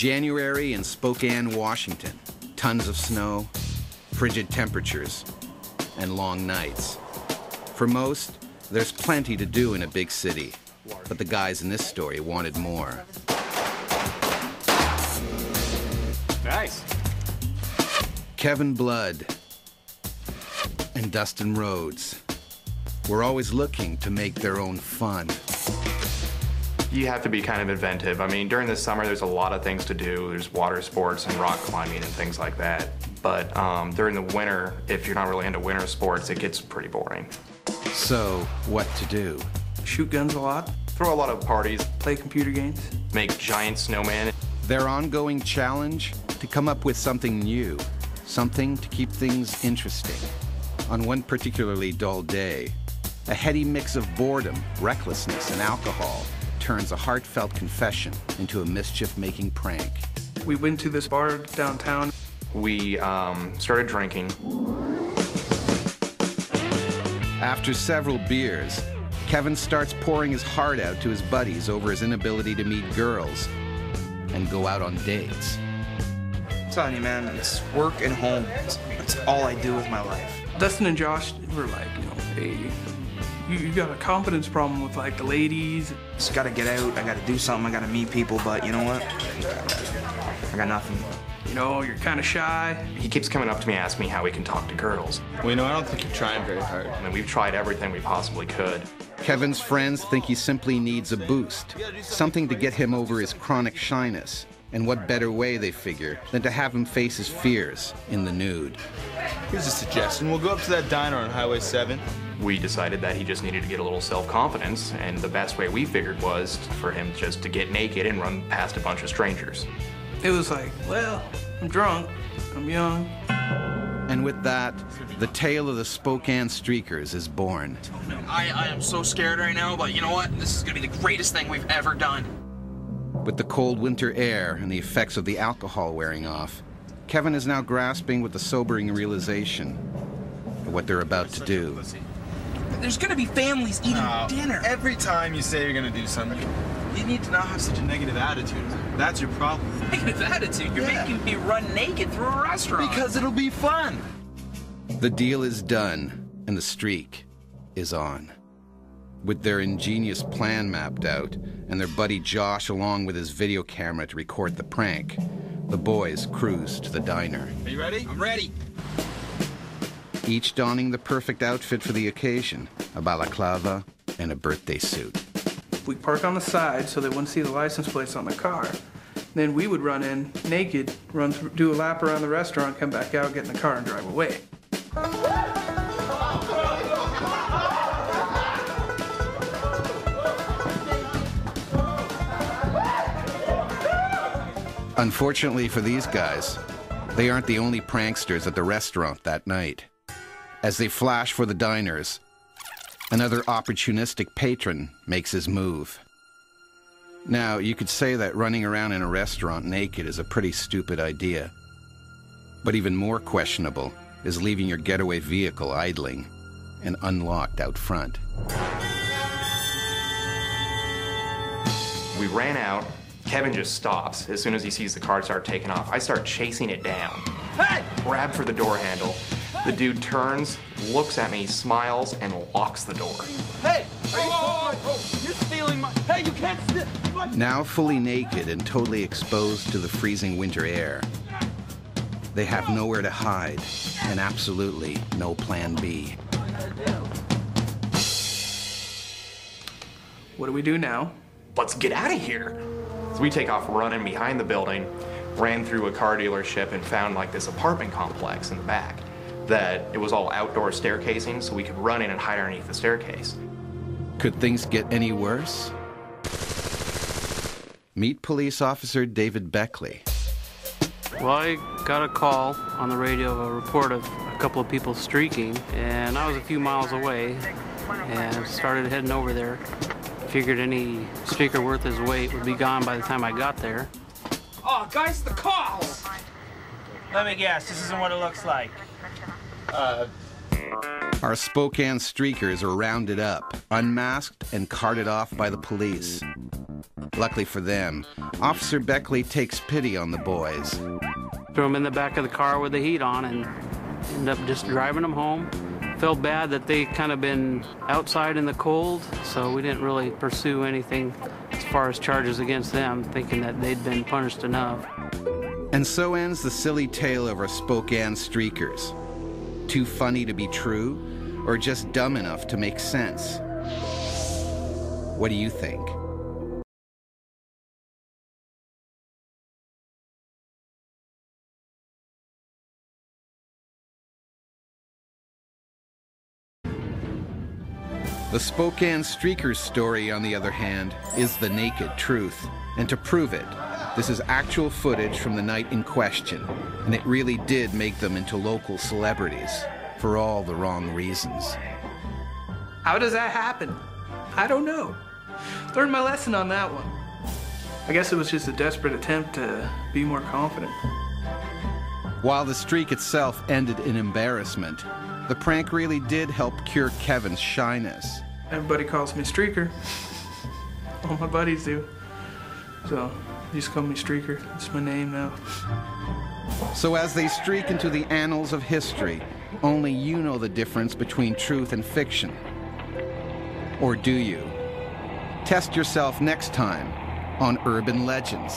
January in Spokane, Washington. Tons of snow, frigid temperatures, and long nights. For most, there's plenty to do in a big city, but the guys in this story wanted more. Nice. Kevin Blood and Dustin Rhodes were always looking to make their own fun. You have to be kind of inventive. I mean, during the summer, there's a lot of things to do. There's water sports and rock climbing and things like that. But during the winter, if you're not really into winter sports, it gets pretty boring. So, what to do? Shoot guns a lot, Throw a lot of parties, play computer games. make giant snowmen. Their ongoing challenge? To come up with something new, something to keep things interesting. On one particularly dull day, a heady mix of boredom, recklessness, and alcohol turns a heartfelt confession into a mischief-making prank. We went to this bar downtown. We started drinking. After several beers, Kevin starts pouring his heart out to his buddies over his inability to meet girls and go out on dates. I'm telling you, man, it's work and home. That's all I do with my life. Dustin and Josh were like, hey, you got a confidence problem with like the ladies. Just gotta get out, I gotta do something, I gotta meet people, but you know what? I got nothing. You're kind of shy. He keeps coming up to me, asking me how we can talk to girls. Well, I don't think you're trying very hard. I mean, we've tried everything we possibly could. Kevin's friends think he simply needs a boost, something to get him over his chronic shyness. And what better way, they figure, than to have him face his fears in the nude. Here's a suggestion. We'll go up to that diner on Highway 7. We decided that he just needed to get a little self-confidence, and the best way we figured was for him just to get naked and run past a bunch of strangers. It was like, well, I'm drunk, I'm young. And with that, the tale of the Spokane Streakers is born. I am so scared right now, but you know what? This is gonna be the greatest thing we've ever done. With the cold winter air and the effects of the alcohol wearing off, Kevin is now grasping with the sobering realization of what they're about to do. There's gonna be families eating dinner. Every time you say you're gonna do something, you need to not have such a negative attitude. That's your problem. Negative attitude? You're making me run naked through a restaurant. Because it'll be fun. The deal is done, and the streak is on. With their ingenious plan mapped out, and their buddy Josh along with his video camera to record the prank, the boys cruise to the diner. Are you ready? I'm ready. Each donning the perfect outfit for the occasion, a balaclava and a birthday suit. We park on the side so they wouldn't see the license plates on the car. Then we would run in naked, run through, do a lap around the restaurant, come back out, get in the car, and drive away. Unfortunately for these guys, they aren't the only pranksters at the restaurant that night. As they flash for the diners, another opportunistic patron makes his move. Now, you could say that running around in a restaurant naked is a pretty stupid idea. But even more questionable is leaving your getaway vehicle idling and unlocked out front. We ran out. Kevin just stops. As soon as he sees the car start taking off, I start chasing it down. Hey! Grab for the door handle. The dude turns, looks at me, smiles, and locks the door. Hey! You're stealing my... Hey, you can't steal... Now fully naked and totally exposed to the freezing winter air, they have nowhere to hide and absolutely no plan B. What do we do now? Let's get out of here. So we take off running behind the building, ran through a car dealership and found like this apartment complex in the back that it was all outdoor staircasing, so we could run in and hide underneath the staircase. Could things get any worse? Meet police officer David Beckley. Well, I got a call on the radio, a report of a couple of people streaking, and I was a few miles away and started heading over there. Figured any streaker worth his weight would be gone by the time I got there. Oh, guys, the calls! Let me guess, this isn't what it looks like. Our Spokane streakers are rounded up, unmasked, and carted off by the police. Luckily for them, Officer Beckley takes pity on the boys. Threw them in the back of the car with the heat on and ended up just driving them home. Felt bad that they kind of been outside in the cold, so we didn't really pursue anything as far as charges against them, thinking that they'd been punished enough. And so ends the silly tale of our Spokane streakers. Too funny to be true, or just dumb enough to make sense? What do you think? The Spokane Streakers story, on the other hand, is the naked truth. And to prove it, this is actual footage from the night in question, and it really did make them into local celebrities, for all the wrong reasons. How does that happen? I don't know. Learned my lesson on that one. I guess it was just a desperate attempt to be more confident. While the streak itself ended in embarrassment, the prank really did help cure Kevin's shyness. Everybody calls me Streaker. All my buddies do. So, just call me Streaker. It's my name now. So as they streak into the annals of history, only you know the difference between truth and fiction. Or do you? Test yourself next time on Urban Legends.